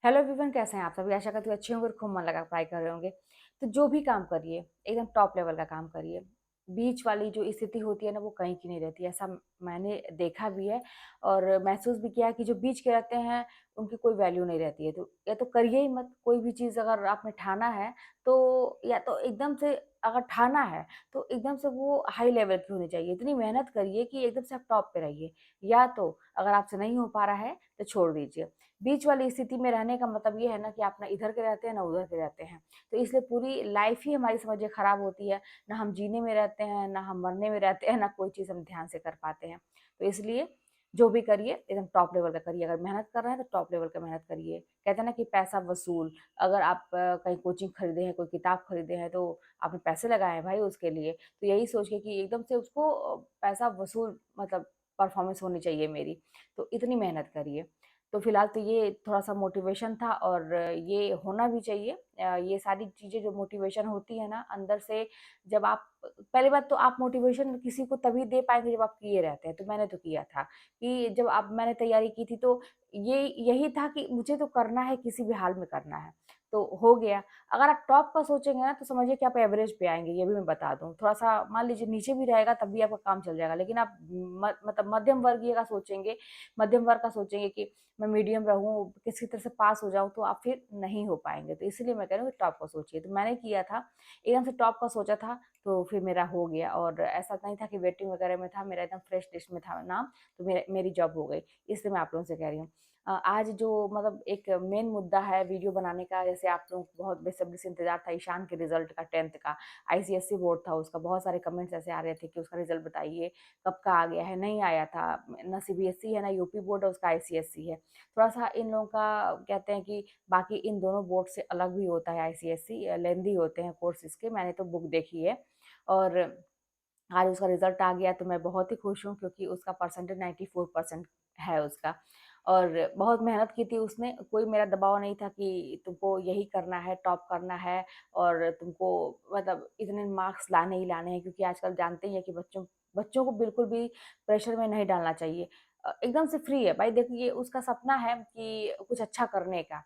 Hello everyone, कैसे हैं आप सभी। आशा करती हूँ अच्छे होंगे और खूब मन लगा पढ़ाई कर रहे होंगे। तो जो भी काम करिए एकदम टॉप लेवल का काम करिए। बीच वाली जो स्थिति होती है ना, वो कहीं की नहीं रहती है। ऐसा मैंने देखा भी है और महसूस भी किया है कि जो बीच के रहते हैं उनकी कोई वैल्यू नहीं रहती है। तो या तो करिए ही मत। कोई भी चीज़ अगर आपने ठाना है तो या तो एकदम से, अगर ठाना है तो एकदम से वो हाई लेवल की होनी चाहिए। इतनी मेहनत करिए कि एकदम से आप टॉप पे रहिए। या तो अगर आपसे नहीं हो पा रहा है तो छोड़ दीजिए। बीच वाली स्थिति में रहने का मतलब ये है ना कि आप ना इधर के रहते हैं ना उधर के रहते हैं। तो इसलिए पूरी लाइफ ही हमारी समझिए खराब होती है। ना हम जीने में रहते हैं, ना हम मरने में रहते हैं, ना कोई चीज़ हम ध्यान से कर पाते हैं। तो इसलिए जो भी करिए एकदम टॉप लेवल का करिए। अगर मेहनत कर रहे हैं तो टॉप लेवल का मेहनत करिए। कहते हैं ना कि पैसा वसूल। अगर आप कहीं कोचिंग खरीदे हैं, कोई किताब खरीदे हैं, तो आपने पैसे लगाए हैं भाई उसके लिए। तो यही सोच के कि एकदम से उसको पैसा वसूल मतलब परफॉर्मेंस होनी चाहिए मेरी। तो इतनी मेहनत करिए। तो फिलहाल तो ये थोड़ा-सा मोटिवेशन था और ये होना भी चाहिए। ये सारी चीज़ें जो मोटिवेशन होती है ना अंदर से, जब आप पहली बात तो आप मोटिवेशन किसी को तभी दे पाएँगे जब आप किए रहते हैं। तो मैंने तो किया था कि जब आप मैंने तैयारी की थी तो ये यही था कि मुझे तो करना है, किसी भी हाल में करना है। तो हो गया। अगर आप टॉप का सोचेंगे ना तो समझिए कि आप एवरेज पे आएँगे, ये भी मैं बता दूँ। थोड़ा-सा मान लीजिए नीचे भी रहेगा तब भी आपका काम चल जाएगा। लेकिन आप मतलब मध्यम वर्गीय का सोचेंगे, मध्यम वर्ग का सोचेंगे कि मैं मीडियम रहूँ, किसी तरह से पास हो जाऊँ, तो आप फिर नहीं हो पाएँगे। तो इसीलिए मैं कह रही हूँ कि टॉप का सोचिए। तो मैंने किया था, एकदम से टॉप का सोचा था, तो फिर मेरा हो गया और ऐसा नहीं था कि वेटिंग वगैरह में था, मेरा एकदम फ्रेश लिस्ट में था नाम, तो मेरी जॉब हो गई। इसलिए मैं आप लोगों से कह रही हूँ। आज जो मतलब एक मेन मुद्दा है वीडियो बनाने का, जैसे आप लोगों को बहुत बेसब्री से इंतज़ार था ईशान के रिज़ल्ट का 10th का, आईसीएसई बोर्ड था उसका। बहुत सारे कमेंट्स ऐसे आ रहे थे कि उसका रिज़ल्ट बताइए, कब का आ गया है, नहीं आया था। ना सीबीएसई है, ना यूपी बोर्ड है, उसका आईसीएसई है। थोड़ा-सा इन लोगों का कहते हैं कि बाकी इन दोनों बोर्ड से अलग भी होता है आईसीएसई, लेंदी होते हैं कोर्स इसके। मैंने तो बुक देखी है और आज उसका रिज़ल्ट आ गया तो मैं बहुत ही खुश हूँ क्योंकि उसका परसेंटेज 94% है उसका। और बहुत मेहनत की थी उसने, कोई मेरा दबाव नहीं था कि तुमको यही करना है, टॉप करना है और तुमको मतलब इतने मार्क्स लाने ही लाने हैं, क्योंकि आजकल जानते ही हैं कि बच्चों बच्चों को बिल्कुल भी प्रेशर में नहीं डालना चाहिए। एकदम से फ्री है भाई। देखिए उसका सपना है कि कुछ अच्छा करने का।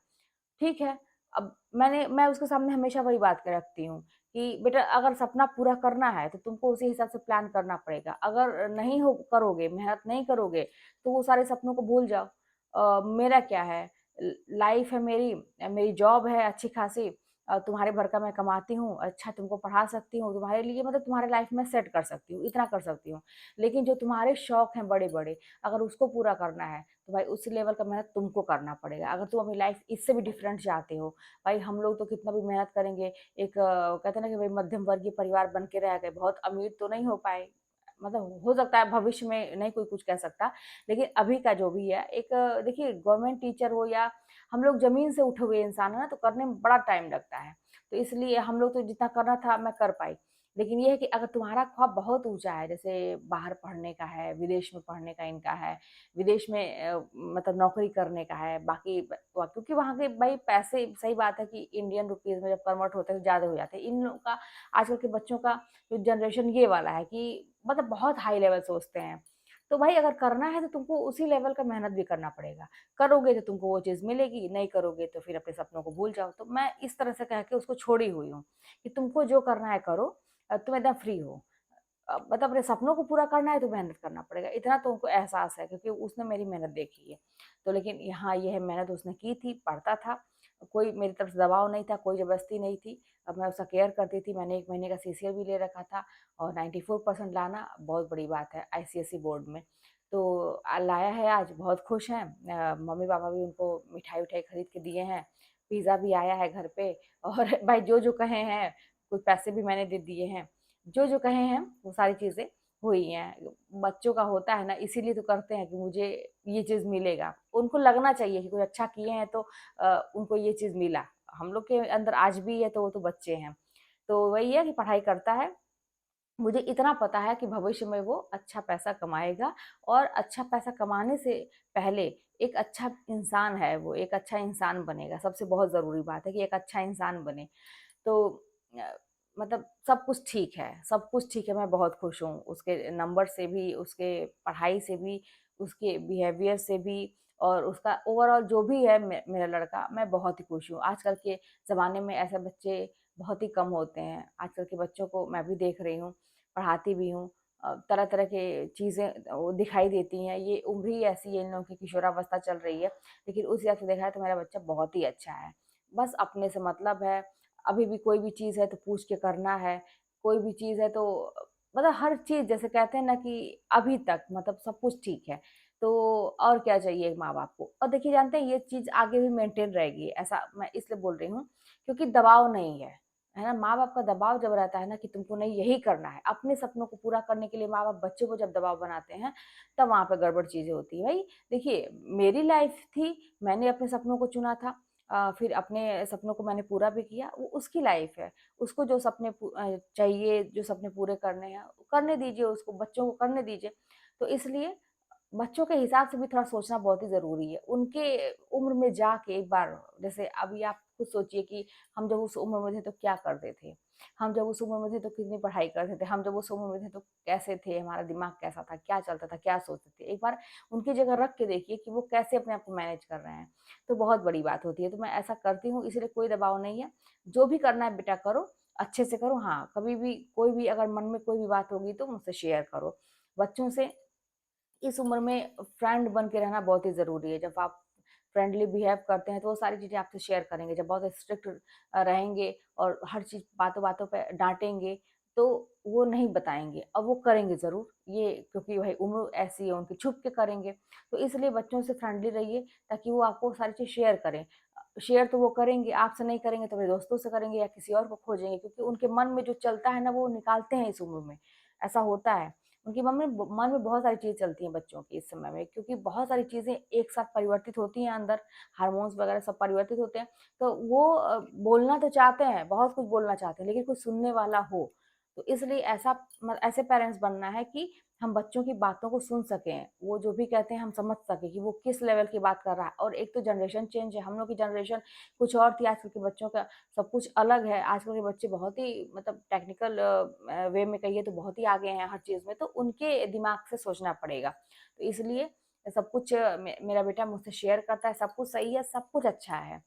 ठीक है, अब मैं उसके सामने हमेशा वही बात के रखती हूँ कि बेटा अगर सपना पूरा करना है तो तुमको उसी हिसाब से प्लान करना पड़ेगा। अगर नहीं हो करोगे, मेहनत नहीं करोगे, तो वो सारे सपनों को भूल जाओ। मेरा क्या है, लाइफ है मेरी, मेरी जॉब है अच्छी खासी, तुम्हारे भर का मैं कमाती हूँ, अच्छा तुमको पढ़ा सकती हूँ, तुम्हारे लिए मतलब तुम्हारे लाइफ में सेट कर सकती हूँ, इतना कर सकती हूँ। लेकिन जो तुम्हारे शौक हैं बड़े-बड़े, अगर उसको पूरा करना है तो भाई उस लेवल का मेहनत तुमको करना पड़ेगा। अगर तुम अपनी लाइफ इससे भी डिफरेंट चाहते हो, भाई हम लोग तो कितना भी मेहनत करेंगे, एक कहते हैं ना कि भाई मध्यम वर्गीय परिवार बन के रह गए, बहुत अमीर तो नहीं हो पाए। मतलब हो सकता है भविष्य में, नहीं कोई कुछ कह सकता। लेकिन अभी का जो भी है, एक देखिए गवर्नमेंट टीचर हो या हम लोग ज़मीन से उठे हुए इंसान हैं ना, तो करने में बड़ा टाइम लगता है। तो इसलिए हम लोग तो जितना करना था मैं कर पाई। लेकिन ये है कि अगर तुम्हारा ख्वाब बहुत ऊँचा है, जैसे बाहर पढ़ने का है, विदेश में पढ़ने का इनका है, विदेश में मतलब नौकरी करने का है, बाकी क्योंकि वहाँ के भाई पैसे, सही बात है कि इंडियन रुपीज़ में जब कन्वर्ट होते हैं तो ज़्यादा हो जाते हैं। इन लोगों का, आजकल के बच्चों का जो जनरेशन ये वाला है कि मतलब बहुत हाई लेवल सोचते हैं। तो भाई अगर करना है तो तुमको उसी लेवल का मेहनत भी करना पड़ेगा। करोगे तो तुमको वो चीज़ मिलेगी, नहीं करोगे तो फिर अपने सपनों को भूल जाओ। तो मैं इस तरह से कह के उसको छोड़ी हुई हूँ कि तुमको जो करना है करो, तुम एकदम फ्री हो। मतलब अपने सपनों को पूरा करना है तो मेहनत करना पड़ेगा, इतना तो उनको एहसास है क्योंकि उसने मेरी मेहनत देखी है। तो लेकिन यहाँ ये है, मेहनत उसने की थी, पढ़ता था, कोई मेरी तरफ से दबाव नहीं था, कोई ज़बरदस्ती नहीं थी। अब मैं उसका केयर करती थी, मैंने 1 महीने का सीसीएल भी ले रखा था और 94% लाना बहुत बड़ी बात है आईसीएसई बोर्ड में। तो लाया है आज, बहुत खुश हैं। मम्मी-पापा भी उनको मिठाई-विठाई खरीद के दिए हैं, पिज़्ज़ा भी आया है घर पे और भाई जो-जो कहे हैं, कुछ पैसे भी मैंने दे दिए हैं। जो-जो कहे हैं वो सारी चीज़ें हुई हैं। बच्चों का होता है ना, इसीलिए तो करते हैं कि मुझे ये चीज़ मिलेगा। उनको लगना चाहिए कि कुछ अच्छा किए हैं तो उनको ये चीज़ मिला। हम लोग के अंदर आज भी है तो वो तो बच्चे हैं। तो वही है कि पढ़ाई करता है। मुझे इतना पता है कि भविष्य में वो अच्छा पैसा कमाएगा और अच्छा पैसा कमाने से पहले एक अच्छा इंसान है वो, एक अच्छा इंसान बनेगा। सबसे बहुत ज़रूरी बात है कि एक अच्छा इंसान बने। तो अ, मतलब सब कुछ ठीक है, सब कुछ ठीक है, मैं बहुत खुश हूँ। उसके नंबर से भी, उसके पढ़ाई से भी, उसके बिहेवियर से भी और उसका ओवरऑल जो भी है मेरा लड़का, मैं बहुत ही खुश हूँ। आजकल के ज़माने में ऐसे बच्चे बहुत ही कम होते हैं। आजकल के बच्चों को मैं भी देख रही हूँ, पढ़ाती भी हूँ। तरह-तरह के चीज़ें वो दिखाई देती हैं। ये उम्र ही ऐसी है इन लोगों की, किशोरावस्था चल रही है। लेकिन उस हिसाब से देखा जाए तो मेरा बच्चा बहुत ही अच्छा है। बस अपने से मतलब है, अभी भी कोई भी चीज़ है तो पूछ के करना है, कोई भी चीज़ है तो मतलब हर चीज़ जैसे कहते हैं ना कि अभी तक मतलब सब कुछ ठीक है। तो और क्या चाहिए माँ-बाप को? और देखिए जानते हैं ये चीज़ आगे भी मेंटेन रहेगी, ऐसा मैं इसलिए बोल रही हूँ क्योंकि दबाव नहीं है ना? माँ-बाप का दबाव जब रहता है ना कि तुमको नहीं यही करना है, अपने सपनों को पूरा करने के लिए माँ-बाप बच्चे को जब दबाव बनाते हैं, तब वहाँ पे गड़बड़ चीज़ें होती हैं। भई देखिए, मेरी लाइफ़ थी, मैंने अपने सपनों को चुना था, फिर अपने सपनों को मैंने पूरा भी किया, वो उसकी लाइफ़ है। उसको जो सपने चाहिए, जो सपने पूरे करने हैं, करने दीजिए उसको, बच्चों को करने दीजिए। तो इसलिए बच्चों के हिसाब से भी थोड़ा सोचना बहुत ही ज़रूरी है। उनके उम्र में जाके एक बार जैसे अभी आप खुद सोचिए कि हम जब उस उम्र में थे तो क्या करते थे? हम जब उस उम्र में थे तो कितनी पढ़ाई करते थे? हम जब उस उम्र में थे तो कैसे थे? हमारा दिमाग कैसा था? क्या चलता था? क्या सोचते थे? एक बार उनकी जगह रख के देखिए कि वो कैसे अपने आप को मैनेज कर रहे हैं। तो बहुत बड़ी बात होती है। तो मैं ऐसा करती हूँ, इसलिए कोई दबाव नहीं है। जो भी करना है बेटा करो, अच्छे से करो। हाँ, कभी भी कोई भी अगर मन में कोई भी बात होगी तो मुझसे शेयर करो। बच्चों से इस उम्र में फ्रेंड बन के रहना बहुत ही ज़रूरी है। जब आप फ्रेंडली बिहेव करते हैं तो वो सारी चीज़ें आपसे शेयर करेंगे। जब बहुत स्ट्रिक्ट रहेंगे और हर चीज़ बातों-बातों पे डाँटेंगे तो वो नहीं बताएँगे और वो करेंगे ज़रूर। ये क्योंकि भाई उम्र ऐसी है उनकी, छुप के करेंगे। तो इसलिए बच्चों से फ्रेंडली रहिए ताकि वो आपको सारी चीज़ शेयर करें। शेयर तो वो करेंगे, आपसे नहीं करेंगे तो अपने दोस्तों से करेंगे या किसी और को खोजेंगे क्योंकि उनके मन में जो चलता है ना वो निकालते हैं इस उम्र में। ऐसा होता है। उनके मन में बहुत सारी चीज़ें चलती हैं बच्चों की इस समय में क्योंकि बहुत सारी चीज़ें एक साथ परिवर्तित होती हैं अंदर, हार्मोन्स वगैरह सब परिवर्तित होते हैं। तो वो बोलना तो चाहते हैं, बहुत कुछ बोलना चाहते हैं, लेकिन कोई सुनने वाला हो। तो इसलिए ऐसे पेरेंट्स बनना है कि हम बच्चों की बातों को सुन सकें। वो जो भी कहते हैं हम समझ सकें कि वो किस लेवल की बात कर रहा है। और एक तो जनरेशन चेंज है, हम लोग की जनरेशन कुछ और थी, आजकल के बच्चों का सब कुछ अलग है। आजकल के बच्चे बहुत ही मतलब टेक्निकल वे में कहिए तो बहुत ही आगे हैं हर चीज़ में, तो उनके दिमाग से सोचना पड़ेगा। तो इसलिए सब कुछ मेरा बेटा मुझसे शेयर करता है, सब कुछ सही है, सब कुछ अच्छा है।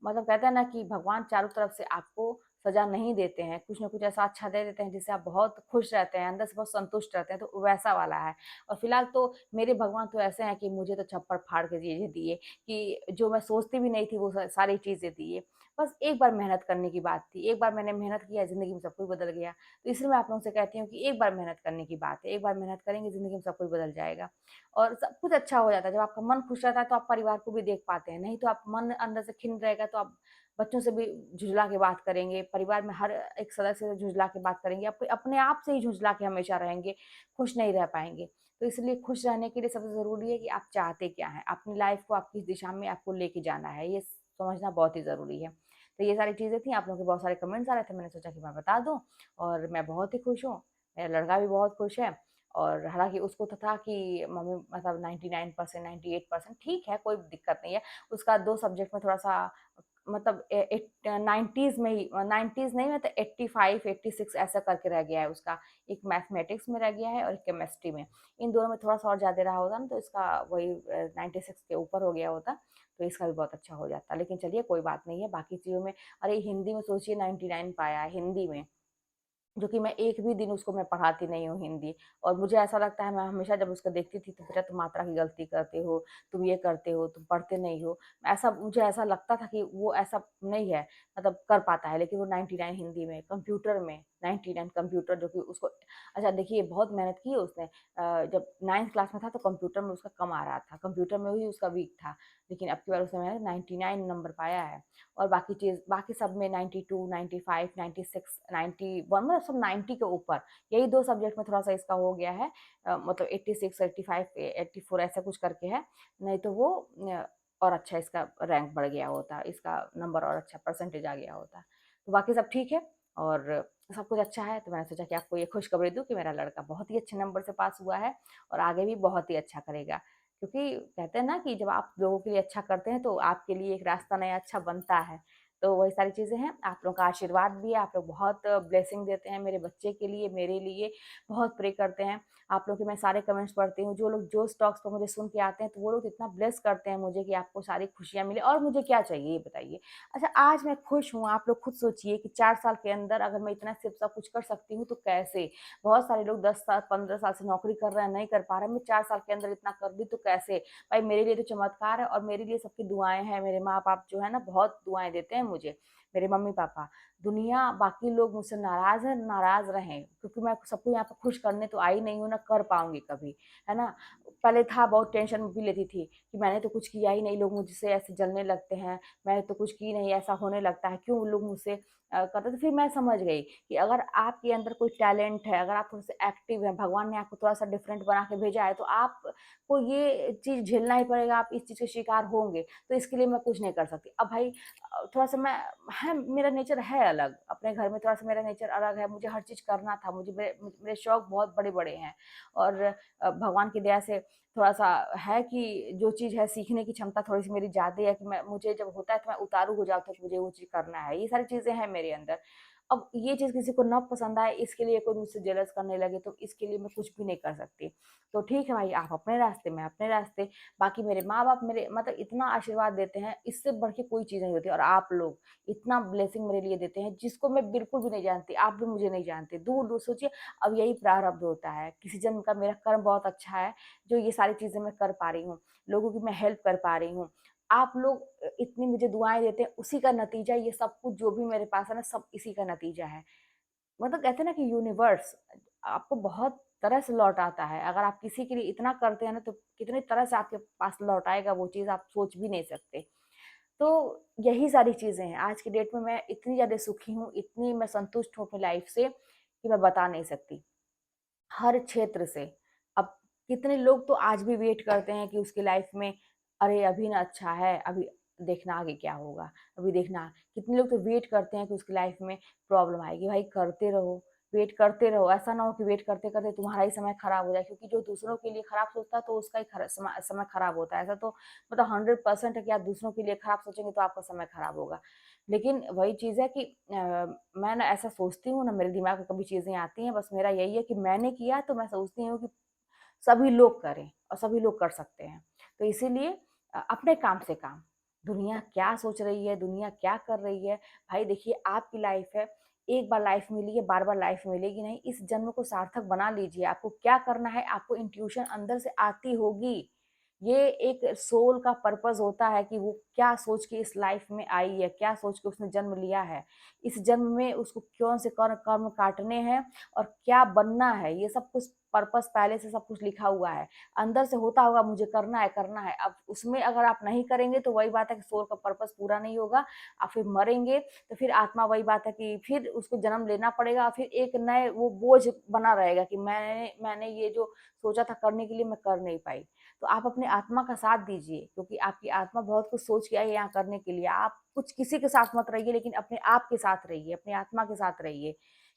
मतलब कहते हैं ना कि भगवान चारों तरफ से आपको सज़ा नहीं देते हैं, कुछ न कुछ ऐसा अच्छा दे देते हैं जिससे आप बहुत खुश रहते हैं, अंदर से बहुत संतुष्ट रहते हैं, तो वैसा वाला है। और फिलहाल तो मेरे भगवान तो ऐसे हैं कि मुझे तो छप्पड़ फाड़ के चीज़ें दिए कि जो मैं सोचती भी नहीं थी वो सारी चीज़ें दिए। बस एक बार मेहनत करने की बात थी, एक बार मैंने मेहनत किया, ज़िंदगी में सब कुछ बदल गया। तो इसलिए मैं आप लोगों से कहती हूँ कि एक बार मेहनत करने की बात है, एक बार मेहनत करेंगे ज़िंदगी में सब कुछ बदल जाएगा और सब कुछ अच्छा हो जाता है। जब आपका मन खुश रहता है तो आप परिवार को भी देख पाते हैं, नहीं तो आप मन अंदर से खिन्न रहेगा तो आप बच्चों से भी झुँझला के बात करेंगे, परिवार में हर एक सदस्य से झुँझला के बात करेंगे, अपने आप से ही झुँझला के हमेशा रहेंगे, खुश नहीं रह पाएँगे। तो इसलिए खुश रहने के लिए सबसे ज़रूरी है कि आप चाहते क्या हैं? अपनी लाइफ़ को आप किस दिशा में आपको लेके जाना है, ये समझना बहुत ही ज़रूरी है। तो ये सारी चीज़ें थी, आप लोगों के बहुत सारे कमेंट्स आ रहे थे, मैंने सोचा कि मैं बता दूँ और मैं बहुत ही खुश हूँ, मेरा लड़का भी बहुत खुश है और हालाँकि उसको तो था कि मम्मी मतलब 99% 98% ठीक है, कोई दिक्कत नहीं है। उसका 2 सब्जेक्ट में थोड़ा-सा मतलब 90s में ही 90s नहीं मतलब 85, 86 ऐसा करके रह गया है उसका। एक मैथमेटिक्स में रह गया है और एक केमिस्ट्री में। इन दोनों में थोड़ा-सा और ज़्यादा रहा होता ना तो इसका वही 96 के ऊपर हो गया होता, तो इसका भी बहुत अच्छा हो जाता। लेकिन चलिए कोई बात नहीं है, बाकी चीज़ों में अरे हिंदी में सोचिए 99 पाया है हिंदी में। जो कि मैं एक भी दिन उसको मैं पढ़ाती नहीं हूँ हिंदी और मुझे ऐसा लगता है मैं हमेशा जब उसको देखती थी तो बेटा तुम मात्रा की गलती करते हो, तुम ये करते हो, तुम पढ़ते नहीं हो। ऐसा मुझे ऐसा लगता था कि वो ऐसा नहीं है मतलब कर पाता है लेकिन वो 99 हिंदी में, कंप्यूटर में 99 कंप्यूटर जो कि उसको अच्छा देखिए बहुत मेहनत की है उसने जब 9th क्लास में था तो कंप्यूटर में उसका कम आ रहा था, कंप्यूटर में ही उसका वीक था। लेकिन अब की बार उसने मैंने 99 नंबर पाया है। और बाकी सब में 92, 95, 96, 91 मतलब सब 90 के ऊपर। यही 2 सब्जेक्ट में थोड़ा-सा इसका हो गया है मतलब 86, 85, 84 ऐसा कुछ करके है। नहीं तो वो और अच्छा इसका रैंक बढ़ गया होता, इसका नंबर और अच्छा परसेंटेज आ गया होता। तो बाकी सब ठीक है और सब कुछ अच्छा है, तो मैंने सोचा कि आपको ये खुशखबरी दूँ कि मेरा लड़का बहुत ही अच्छे नंबर से पास हुआ है और आगे भी बहुत ही अच्छा करेगा। क्योंकि कहते हैं ना कि जब आप लोगों के लिए अच्छा करते हैं तो आपके लिए एक रास्ता नया अच्छा बनता है। तो वही सारी चीज़ें हैं, आप लोगों का आशीर्वाद भी है, आप लोग बहुत ब्लेसिंग देते हैं मेरे बच्चे के लिए, मेरे लिए बहुत प्रे करते हैं। आप लोग के मैं सारे कमेंट्स पढ़ती हूँ, जो लोग जो स्टॉक्स पे मुझे सुन के आते हैं, तो वो लोग इतना ब्लेस करते हैं मुझे कि आपको सारी खुशियाँ मिले और मुझे क्या चाहिए ये बताइए? अच्छा, आज मैं खुश हूँ, आप लोग खुद सोचिए कि 4 साल के अंदर अगर मैं इतना सिर्फ सब कुछ कर सकती हूँ तो कैसे? बहुत सारे लोग 10 साल, 15 साल से नौकरी कर रहे हैं, नहीं कर पा रहे हैं, मैं 4 साल के अंदर इतना कर दी तो कैसे? भाई मेरे लिए तो चमत्कार है और मेरे लिए सबकी दुआएँ हैं, मेरे माँ-बाप जो है ना बहुत दुआएँ देते हैं मुझे, मेरे मम्मी-पापा। दुनिया बाकी लोग मुझसे नाराज़ हैं, नाराज़ रहें, क्योंकि मैं सबको यहाँ पे खुश करने तो आई नहीं हूँ, ना कर पाऊँगी कभी, है ना? पहले था, बहुत टेंशन भी लेती थी कि मैंने तो कुछ किया ही नहीं, लोग मुझसे ऐसे जलने लगते हैं, मैंने तो कुछ की नहीं, ऐसा होने लगता है, क्यों लोग मुझसे करते, तो फिर मैं समझ गई कि अगर आपके अंदर कोई टैलेंट है, अगर आप थोड़े-से एक्टिव हैं, भगवान ने आपको थोड़ा-सा डिफरेंट बना के भेजा है, तो आपको ये चीज़ झेलना ही पड़ेगा, आप इस चीज़ के शिकार होंगे, तो इसके लिए मैं कुछ नहीं कर सकती। अब भाई थोड़ा-सा मैं है, मेरा नेचर है अलग, अपने घर में थोड़ा-सा मेरा नेचर अलग है, मुझे हर चीज़ करना था, मुझे मेरे शौक बहुत बड़े-बड़े हैं और भगवान की दया से थोड़ा-सा है कि जो चीज़ है सीखने की क्षमता थोड़ी-सी मेरी ज़्यादा है कि मैं मुझे जब होता है तो मैं उतारू हो जाती हूँ कि मुझे वो चीज़ करना है। ये सारी चीज़ें हैं मेरे अंदर। अब ये चीज़ किसी को ना पसंद आए इसके लिए कोई मुझसे जेलस करने लगे तो इसके लिए मैं कुछ भी नहीं कर सकती। तो ठीक है भाई, आप अपने रास्ते, मैं अपने रास्ते, बाकी मेरे माँ-बाप मेरे मतलब इतना आशीर्वाद देते हैं, इससे बढ़ के कोई चीज़ नहीं होती और आप लोग इतना ब्लेसिंग मेरे लिए देते हैं जिसको मैं बिल्कुल भी नहीं जानती, आप भी मुझे नहीं जानते। दूर-दूर सोचिए, अब यही प्रारब्ध होता है, किसी जन्म का मेरा कर्म बहुत अच्छा है जो ये सारी चीज़ें मैं कर पा रही हूँ, लोगों की मैं हेल्प कर पा रही हूँ। आप लोग इतनी मुझे दुआएँ देते हैं, उसी का नतीजा ये सब कुछ जो भी मेरे पास है ना, सब इसी का नतीजा है। मतलब कहते हैं ना कि यूनिवर्स आपको बहुत तरह से लौटाता है। अगर आप किसी के लिए इतना करते हैं ना, तो कितनी तरह से आपके पास लौट आएगा वो चीज़ आप सोच भी नहीं सकते। तो यही सारी चीज़ें हैं। आज की डेट में मैं इतनी ज़्यादा सुखी हूँ, इतनी मैं संतुष्ट हूँ अपनी लाइफ़ से कि मैं बता नहीं सकती। हर क्षेत्र से। अब कितने लोग तो आज भी वेट करते हैं कि उसकी लाइफ में अरे अभी ना अच्छा है, अभी देखना आगे क्या होगा, अभी देखना। कितने लोग तो वेट करते हैं कि उसकी लाइफ में प्रॉब्लम आएगी। भाई करते रहो, वेट करते रहो। ऐसा ना हो कि वेट करते-करते तुम्हारा ही समय खराब हो जाए, क्योंकि जो दूसरों के लिए खराब सोचता है तो उसका ही समय खराब होता है। ऐसा तो मतलब 100% है कि आप दूसरों के लिए खराब सोचेंगे तो आपका समय खराब होगा। लेकिन वही चीज़ है कि मैं ना ऐसा सोचती हूँ ना, मेरे दिमाग में कभी चीज़ें आती हैं, बस मेरा यही है कि मैंने किया तो मैं सोचती हूँ कि सभी लोग करें और सभी लोग कर सकते हैं। तो इसीलिए अपने काम से काम, दुनिया क्या सोच रही है, दुनिया क्या कर रही है, भाई देखिए आपकी लाइफ़ है, एक बार लाइफ़ मिली है, बार-बार लाइफ़ मिलेगी नहीं। इस जन्म को सार्थक बना लीजिए। आपको क्या करना है, आपको इंट्यूशन अंदर से आती होगी। ये एक सोल का पर्पस होता है कि वो क्या सोच के इस लाइफ में आई है, क्या सोच के उसने जन्म लिया है। इस जन्म में उसको कौन से कर्म काटने हैं और क्या बनना है, ये सब कुछ पर्पस पहले से सब कुछ लिखा हुआ है। अंदर से होता होगा मुझे करना है, करना है। अब उसमें अगर आप नहीं करेंगे तो वही बात है कि सोल का पर्पस पूरा नहीं होगा। आप फिर मरेंगे तो फिर आत्मा, वही बात है कि फिर उसको जन्म लेना पड़ेगा और फिर एक नए वो बोझ बना रहेगा कि मैंने मैंने ये जो सोचा था करने के लिए मैं कर नहीं पाई। तो आप अपने आत्मा का साथ दीजिए, क्योंकि आपकी आत्मा बहुत कुछ सोच के आई है यहाँ करने के लिए। आप कुछ किसी के साथ मत रहिए, लेकिन अपने आप के साथ रहिए, अपनी आत्मा के साथ रहिए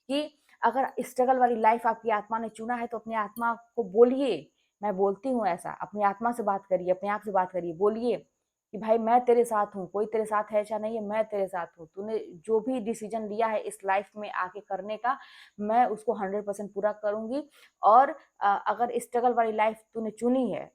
कि अगर स्ट्रगल वाली लाइफ आपकी आत्मा ने चुना है तो अपनी आत्मा को बोलिए। मैं बोलती हूँ ऐसा, अपनी आत्मा से बात करिए, अपने आप से बात करिए, बोलिए कि भाई मैं तेरे साथ हूँ, कोई तेरे साथ है ऐसा नहीं है, मैं तेरे साथ हूँ। तूने जो भी डिसीजन लिया है इस लाइफ में आके करने का, मैं उसको 100% पूरा करूँगी और अगर स्ट्रगल वाली लाइफ तूने चुनी है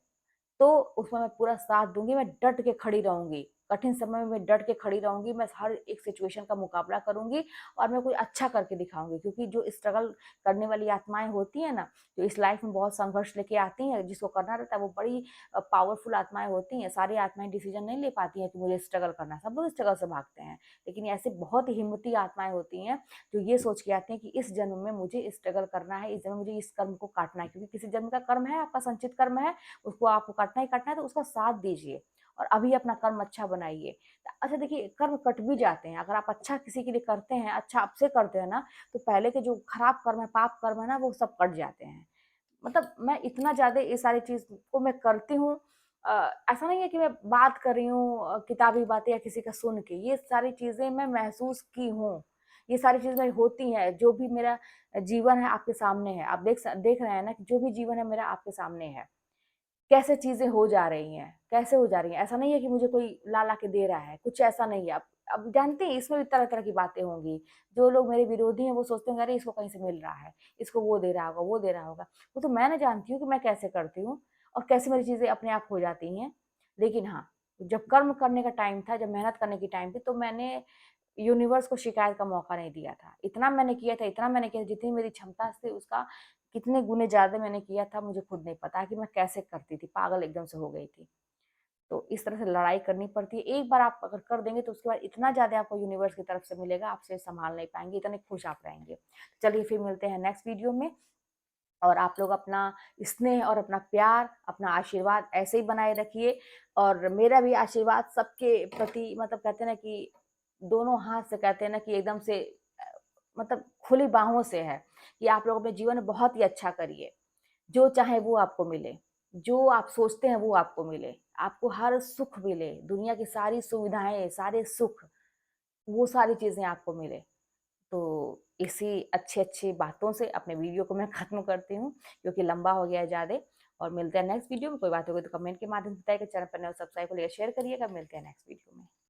तो उसमें मैं पूरा साथ दूँगी, मैं डट के खड़ी रहूँगी। कठिन समय में मैं डट के खड़ी रहूँगी, मैं हर एक सिचुएशन का मुकाबला करूँगी और मैं कुछ अच्छा करके दिखाऊँगी, क्योंकि जो स्ट्रगल करने वाली आत्माएँ होती हैं ना, जो इस लाइफ में बहुत संघर्ष लेके आती हैं, जिसको करना रहता है, वो बड़ी पावरफुल आत्माएँ होती हैं। सारी आत्माएँ डिसीज़न नहीं ले पाती हैं कि मुझे स्ट्रगल करना है, सब लोग स्ट्रगल से भागते हैं। लेकिन ऐसे बहुत ही हिम्मती आत्माएँ होती हैं, जो ये सोच के आती हैं कि इस जन्म में मुझे स्ट्रगल करना है, इस जन्म में मुझे इस कर्म को काटना है, क्योंकि किसी जन्म का कर्म है, आपका संचित कर्म है, उसको आपको काटना ही काटना है, तो उसका साथ दीजिए और अभी अपना कर्म अच्छा बनाइए। अच्छा देखिए, कर्म कट भी जाते हैं, अगर आप अच्छा किसी के लिए करते हैं, अच्छा आपसे करते हैं ना, तो पहले के जो खराब कर्म है, पाप कर्म है ना, वो सब कट जाते हैं। मतलब मैं इतना ज़्यादा ये सारी चीज़ को मैं करती हूँ। ऐसा नहीं है कि मैं बात कर रही हूँ किताबी बातें या किसी का सुन के, ये सारी चीज़ें मैं महसूस की हूँ। ये सारी चीज़ें होती हैं, जो भी मेरा जीवन है आपके सामने है। आप देख रहे हैं ना कि जो भी जीवन है मेरा आपके सामने है। कैसे चीज़ें हो जा रही हैं, कैसे हो जा रही हैं। ऐसा नहीं है कि मुझे कोई ला-ला के दे रहा है, कुछ ऐसा नहीं है। अब जानते हैं इसमें भी तरह-तरह की बातें होंगी। जो लोग मेरे विरोधी हैं वो सोचते होंगे अरे इसको कहीं से मिल रहा है, इसको वो दे रहा होगा, वो दे रहा होगा। वो तो मैं ना जानती हूँ कि मैं कैसे करती हूँ और कैसे मेरी चीज़ें अपने आप हो जाती हैं। लेकिन हाँ, जब कर्म करने का टाइम था, जब मेहनत करने की टाइम थी तो मैंने यूनिवर्स को शिकायत का मौका नहीं दिया था। इतना मैंने किया था जितनी मेरी क्षमता थी उसका कितने गुने ज़्यादा मैंने किया था मुझे खुद नहीं पता कि मैं कैसे करती थी, पागल एकदम से हो गई थी। तो इस तरह से लड़ाई करनी पड़ती है। एक बार आप अगर कर देंगे तो उसके बाद इतना ज़्यादा आपको यूनिवर्स की तरफ से मिलेगा, आपसे संभाल नहीं पाएँगे, इतने खुश आप रहेंगे। चलिए फिर मिलते हैं नेक्स्ट वीडियो में और आप लोग अपना स्नेह और अपना प्यार, अपना आशीर्वाद ऐसे ही बनाए रखिए और मेरा भी आशीर्वाद सबके प्रति मतलब कहते हैं ना कि दोनों हाथ से कहते हैं ना कि एकदम से मतलब खुली बाहों से है कि आप लोग अपने जीवन में बहुत ही अच्छा करिए। जो चाहे वो आपको मिले, जो आप सोचते हैं वो आपको मिले, आपको हर सुख मिले, दुनिया की सारी सुविधाएँ, सारे सुख, वो सारी चीज़ें आपको मिले। तो इसी अच्छी-अच्छी बातों से अपने वीडियो को मैं ख़त्म करती हूँ, क्योंकि लंबा हो गया है ज़्यादा और मिलते हैं नेक्स्ट वीडियो में। कोई बात होगी तो कमेंट के माध्यम से बताइएगा, चैनल पर नए हो सब्सक्राइब करिएगा, शेयर करिएगा। मिलते हैं नेक्स्ट वीडियो में।